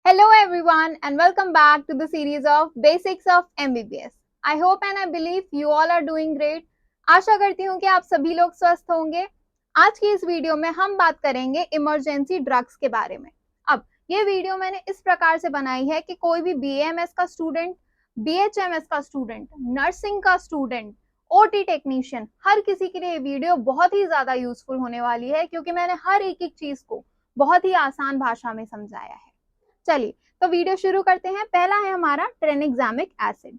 Hello everyone and welcome back to the series of Basics of MBBS. I hope and I believe you all are doing great. आशा करती हूँ कि आप सभी लोग स्वस्थ होंगे। आज की इस वीडियो में हम बात करेंगे इमरजेंसी ड्रग्स के बारे में। अब ये वीडियो मैंने इस प्रकार से बनाई है कि कोई भी BAMS का स्टूडेंट, BHMS का स्टूडेंट, नर्सिंग का स्टूडेंट, OT टेक्नीशियन, हर किसी के लिए ये वीडियो बहुत ही ज्यादा यूजफुल होने वाली है क्योंकि मैंने हर एक चीज को बहुत ही आसान भाषा में समझाया है। चलिए तो वीडियो शुरू करते हैं। पहला है हमारा ट्रेनेक्सामिक एसिड।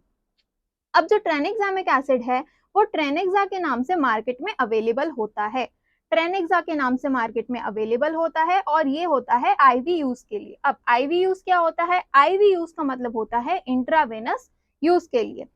अब जो ट्रेनेक्सामिक एसिड है वो ट्रेनेक्सा के नाम से मार्केट में अवेलेबल होता है। ट्रेनेक्सा के नाम से मार्केट में अवेलेबल होता है और ये होता है आईवी यूज के लिए। अब आईवी यूज क्या होता है? आईवी यूज का मतलब होता है इंट्रावेनस यूज के लिए।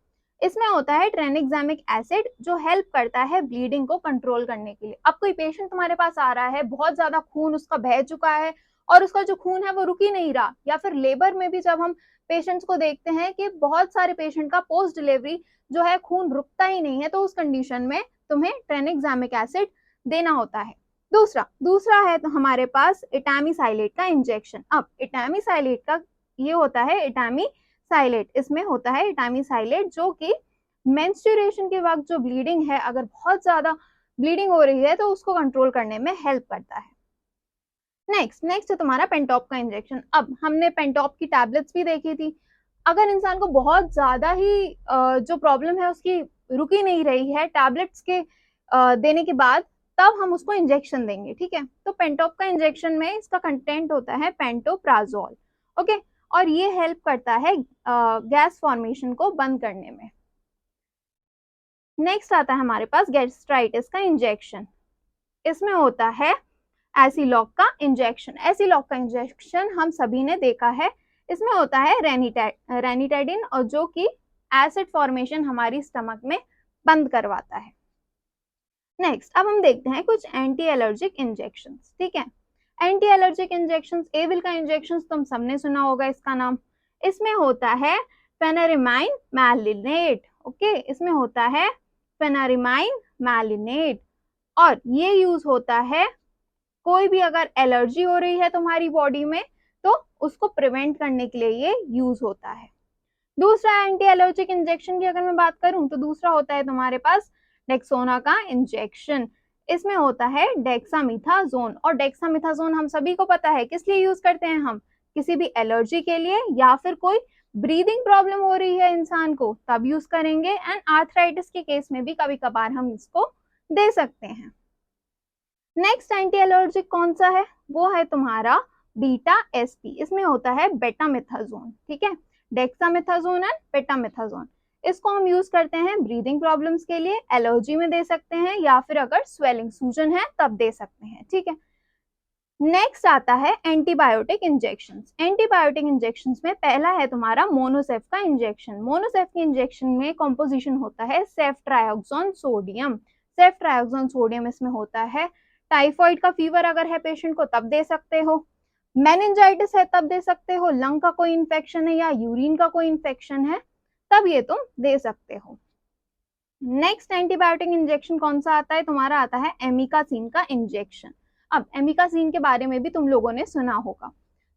इसमें होता है ट्रेनेक्सामिक एसिड जो हेल्प करता है ब्लीडिंग को कंट्रोल करने के लिए। अब कोई पेशेंट तुम्हारे पास आ रहा है, बहुत ज्यादा खून उसका बह चुका है और उसका जो खून है वो रुक ही नहीं रहा, या फिर लेबर में भी जब हम पेशेंट्स को देखते हैं कि बहुत सारे पेशेंट का पोस्ट डिलीवरी जो है खून रुकता ही नहीं है, तो उस कंडीशन में तुम्हें ट्रेनेक्सामिक एसिड देना होता है। दूसरा है तो हमारे पास इटामीसाइलेट का इंजेक्शन। अब इटामीसाइलेट का ये होता है इटामीसाइलेट, इसमें होता है इटामीसाइलेट जो कि मेंस्ट्रुएशन के वक्त जो ब्लीडिंग है, अगर बहुत ज्यादा ब्लीडिंग हो रही है तो उसको कंट्रोल करने में हेल्प करता है। नेक्स्ट है तुम्हारा पेंटॉप का इंजेक्शन। अब हमने पेंटॉप की टैबलेट्स भी देखी थी। अगर इंसान को बहुत ज्यादा ही जो प्रॉब्लम है उसकी रुक ही नहीं रही है टैबलेट्स के देने के बाद, तब हम उसको इंजेक्शन देंगे। ठीक है, तो पेंटॉप का इंजेक्शन में इसका कंटेंट होता है पेंटोप्राजोल। ओके, और ये हेल्प करता है गैस फॉर्मेशन को बंद करने में। नेक्स्ट आता है हमारे पास गैस्ट्राइटिस का इंजेक्शन। इसमें होता है एसिलॉक का इंजेक्शन। एसिलॉक का इंजेक्शन हम सभी ने देखा है। इसमें होता है रेनिटेडिन, और जो कि एसिड फॉर्मेशन हमारी स्टमक में बंद करवाता है। नेक्स्ट अब हम देखते हैं कुछ एंटी एलर्जिक इंजेक्शन। ठीक है, एंटी एलर्जिक इंजेक्शन, एविल का इंजेक्शन तुम सबने सुना होगा इसका नाम। इसमें होता है फेनेरिमाइन मैलिनेट। ओके, इसमें होता है फेनेरिमाइन मैलिनेट, और ये यूज होता है कोई भी अगर एलर्जी हो रही है तुम्हारी बॉडी में तो उसको प्रिवेंट करने के लिए ये यूज होता है। दूसरा एंटी एलर्जिक इंजेक्शन की अगर मैं बात करूं तो दूसरा होता है तुम्हारे पास डेक्सोना का इंजेक्शन। इसमें होता है डेक्सामिथाजोन, और डेक्सामिथाजोन हम सभी को पता है किस लिए यूज करते हैं हम, किसी भी एलर्जी के लिए या फिर कोई ब्रीदिंग प्रॉब्लम हो रही है इंसान को तब यूज करेंगे, एंड आर्थराइटिस के केस में भी कभी कभार हम इसको दे सकते हैं। नेक्स्ट एंटी एलर्जिक कौन सा है? वो है तुम्हारा बीटा एसपी। इसमें होता है बेटामेथाजोन। ठीक है, डेक्सामेथाजोन एंड बेटामेथाजोन। इसको हम यूज करते हैं ब्रीदिंग प्रॉब्लम्स के लिए, एलर्जी में दे सकते हैं, या फिर अगर स्वेलिंग सूजन है तब दे सकते हैं। ठीक है, नेक्स्ट आता है एंटीबायोटिक इंजेक्शन। एंटीबायोटिक इंजेक्शन में पहला है तुम्हारा मोनोसेफ का इंजेक्शन। मोनोसेफ के इंजेक्शन में कॉम्पोजिशन होता है सेफ्ट्रायोक्सोन सोडियम। सेफ्ट्रायोक्सोन सोडियम इसमें होता है। टाइफॉइड का फीवर अगर है पेशेंट को तब दे सकते हो, मेनिंजाइटिस है तब दे सकते हो, लंग का कोई इंफेक्शन है या यूरिन का कोई इंफेक्शन है तब ये तुम दे सकते हो। नेक्स्ट एंटीबायोटिक इंजेक्शन कौन सा आता है तुम्हारा? आता है एमिकासिन का इंजेक्शन। अब एमिकासिन के बारे में भी तुम लोगों ने सुना होगा।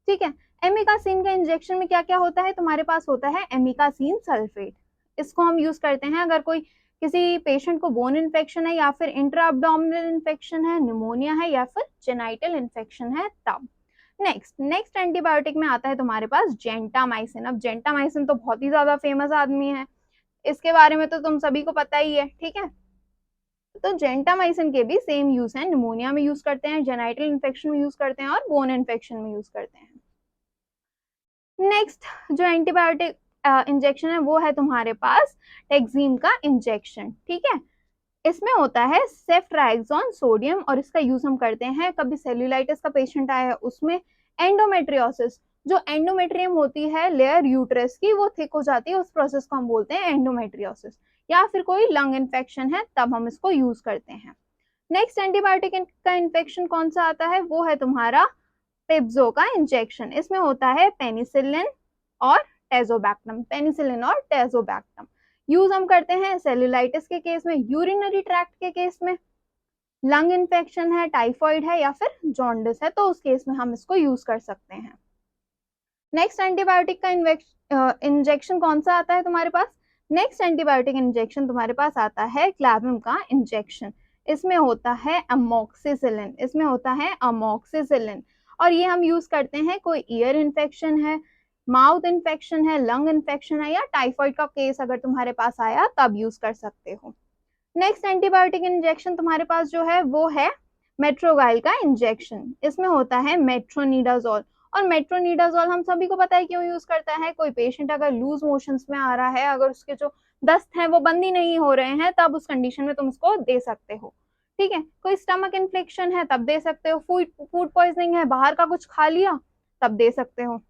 ठीक है, एमिकासिन का इंजेक्शन में क्या क्या होता है तुम्हारे पास? होता है एमिकासिन सल्फेट। इसको हम यूज करते हैं अगर कोई किसी पेशेंट को बोन इन्फेक्शन है, या फिर इंट्रा अब्डोमिनल इन्फेक्शन है, निमोनिया है, या फिर जेनाइटल इन्फेक्शन है तब। नेक्स्ट एंटीबायोटिक में आता है तुम्हारे पास जेंटामाइसिन। अब जेंटामाइसिन तो बहुत ही ज्यादा फेमस आदमी है, इसके बारे में तो तुम सभी को पता ही है। ठीक है, तो जेंटामाइसिन के भी सेम यूज है, निमोनिया में यूज करते हैं, जेनाइटल इन्फेक्शन में यूज करते हैं, और बोन इन्फेक्शन में यूज करते हैं। नेक्स्ट जो एंटीबायोटिक इंजेक्शन है वो है तुम्हारे पास टेक्जीम का इंजेक्शन। ठीक है, इसमें होता है सेफ्ट्राइक्सोन सोडियम, और इसका यूज हम करते हैं कभी सेल्यूलाइटिस का पेशेंट आया है उसमें, एंडोमेट्रियोसिस, जो एंडोमेट्रियम होती है लेयर यूट्रस की वो थिक हो जाती है, उस प्रोसेस को हम बोलते हैं एंडोमेट्रियोसिस, या फिर कोई लंग इन्फेक्शन है तब हम इसको यूज करते हैं। नेक्स्ट एंटीबायोटिक का इन्फेक्शन कौन सा आता है? वो है तुम्हारा पेप्जो का इंजेक्शन। इसमें होता है पेनिसिलिन और टेजोबैक्टम। पेनिसिलिन और टेजोबैक्टम यूज हम करते हैं सेल्यूलाइटिस के केस में, यूरिनरी ट्रैक्ट के केस में, लंग इन्फेक्शन है, टाइफॉइड है, या फिर जॉन्डिस है तो उस केस में हम इसको यूज कर सकते हैं। नेक्स्ट एंटीबायोटिक का इंजेक्शन कौन सा आता है तुम्हारे पास? नेक्स्ट एंटीबायोटिक इंजेक्शन तुम्हारे पास आता है क्लैविम का इंजेक्शन। इसमें होता है अमोक्सिसिलिन, इसमें होता है अमोक्सिसिलिन, और ये हम यूज करते हैं कोई ईयर इन्फेक्शन है, माउथ इन्फेक्शन है, लंग इन्फेक्शन है, या टाइफाइड का केस अगर तुम्हारे पास आया तब यूज कर सकते हो। नेक्स्ट एंटीबायोटिक इंजेक्शन तुम्हारे पास जो है वो है मेट्रोगाइल का इंजेक्शन। इसमें होता है मेट्रोनिडाजोल, और मेट्रोनिडाजोल हम सभी को पता है क्यों यूज करता है। कोई पेशेंट अगर लूज मोशंस में आ रहा है, अगर उसके जो दस्त है वो बंद ही नहीं हो रहे हैं, तब उस कंडीशन में तुम उसको दे सकते हो। ठीक है, कोई स्टमक इन्फेक्शन है तब दे सकते हो, फूड पॉइजनिंग है, बाहर का कुछ खा लिया तब दे सकते हो।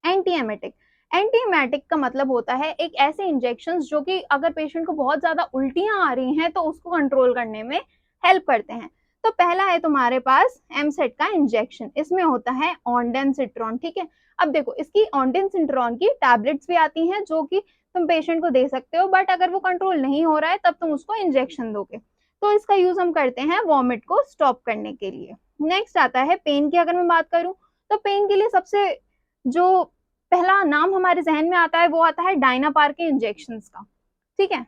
एंटीएमेटिक, एंटीएमेटिक का मतलब होता है एक ऐसे इंजेक्शन जो कि अगर पेशेंट को बहुत ज्यादा उल्टियां आ रही हैं तो उसको कंट्रोल करने में हेल्प करते हैं। तो पहला है तुम्हारे पास एमसेट का इंजेक्शन। इसमें होता है ऑन्डेंसिट्रॉन। ठीक है, अब देखो इसकी ऑन्डेंसिट्रॉन की टैबलेट्स भी आती हैं जो कि तुम पेशेंट को दे सकते हो, बट अगर वो कंट्रोल नहीं हो रहा है तब तुम उसको इंजेक्शन दोगे। तो इसका यूज हम करते हैं वॉमिट को स्टॉप करने के लिए। नेक्स्ट आता है पेन की। अगर मैं बात करूं तो पेन के लिए सबसे जो पहला नाम हमारे जहन में आता है वो आता है डायनापार के इंजेक्शंस का। ठीक है,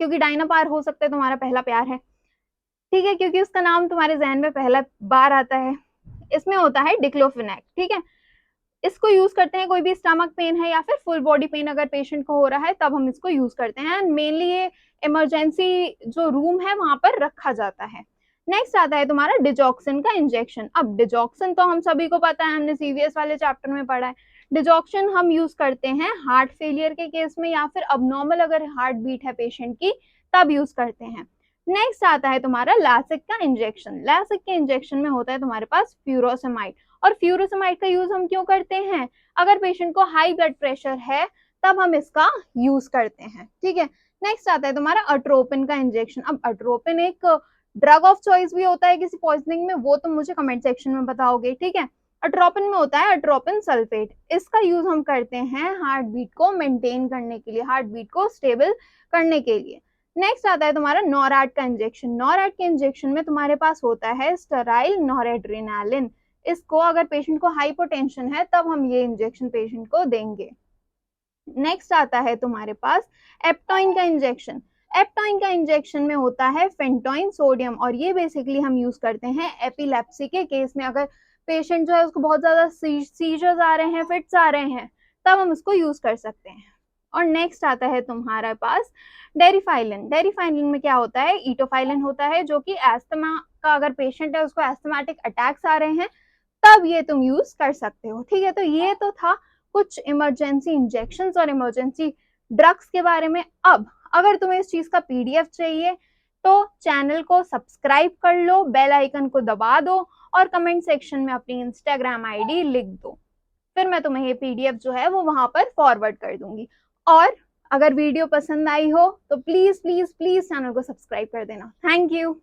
क्योंकि डायनापार हो सकता है तुम्हारा पहला प्यार है। ठीक है, क्योंकि उसका नाम तुम्हारे जहन में पहला बार आता है। इसमें होता है डिक्लोफिनेक। ठीक है, इसको यूज करते हैं कोई भी स्टमक पेन है या फिर फुल बॉडी पेन अगर पेशेंट को हो रहा है तब हम इसको यूज करते हैं। मेनली ये इमरजेंसी जो रूम है वहां पर रखा जाता है। नेक्स्ट आता है तुम्हारा डिजॉक्सिन का इंजेक्शन। अब डिजॉक्सिन तो हम सभी को पता है, हमने सीवीएस वाले चैप्टर में पढ़ा है। डिजॉक्सिन हम यूज करते हैं हार्ट फेलियर के केस में, या फिर अबनॉर्मल अगर हार्ट बीट है पेशेंट की तब यूज करते हैं। नेक्स्ट आता है तुम्हारा लैसिक का इंजेक्शन। लैसिक के इंजेक्शन में होता है तुम्हारे पास फ्यूरोसेमाइड। और फ्यूरोसेमाइड का यूज हम क्यों करते हैं? अगर पेशेंट को हाई ब्लड प्रेशर है तब हम इसका यूज करते हैं। ठीक है, नेक्स्ट आता है तुम्हारा अट्रोपिन का इंजेक्शन। अब अट्रोपिन एक ड्रग ऑफ चॉइस भी होता है किसी पॉइजनिंग में, वो तुम मुझे कमेंट सेक्शन में बताओगे। ठीक है, अट्रोपिन में होता है अट्रोपिन सल्फेट। इसका यूज हम करते हैं हार्ट बीट को मेंटेन करने के लिए, हार्ट बीट को स्टेबल करने के लिए। नेक्स्ट आता है तुम्हारा नॉरएड का इंजेक्शन। नॉरएड के इंजेक्शन में तुम्हारे पास होता है स्टेराइल नॉरेड्रेनालिन। इसको अगर पेशेंट को हाइपोटेंशन है तब हम ये इंजेक्शन पेशेंट को देंगे। नेक्स्ट आता है तुम्हारे पास एप्टॉइन का इंजेक्शन। एप्टॉइन का इंजेक्शन में होता है फेंटोइन सोडियम, और ये बेसिकली हम यूज करते हैं एपिलेप्सी के केस में। अगर पेशेंट जो है उसको बहुत ज्यादा सीजर्स आ रहे हैं, फिट्स आ रहे हैं, तब हम उसको यूज कर सकते हैं। और नेक्स्ट आता है तुम्हारे पास डेरिफाइलिन। डेरिफाइलिन में क्या होता है? इटोफाइलिन होता है, जो कि एस्थमा का अगर पेशेंट है उसको एस्थमेटिक अटैक्स आ रहे हैं तब ये तुम यूज कर सकते हो। ठीक है, तो ये तो था कुछ इमरजेंसी इंजेक्शंस और इमरजेंसी ड्रग्स के बारे में। अब अगर तुम्हें इस चीज का पीडीएफ चाहिए तो चैनल को सब्सक्राइब कर लो, बेल आइकन को दबा दो और कमेंट सेक्शन में अपनी इंस्टाग्राम आईडी लिख दो, फिर मैं तुम्हें ये पीडीएफ जो है वो वहां पर फॉरवर्ड कर दूंगी। और अगर वीडियो पसंद आई हो तो प्लीज प्लीज प्लीज चैनल को सब्सक्राइब कर देना। Thank you.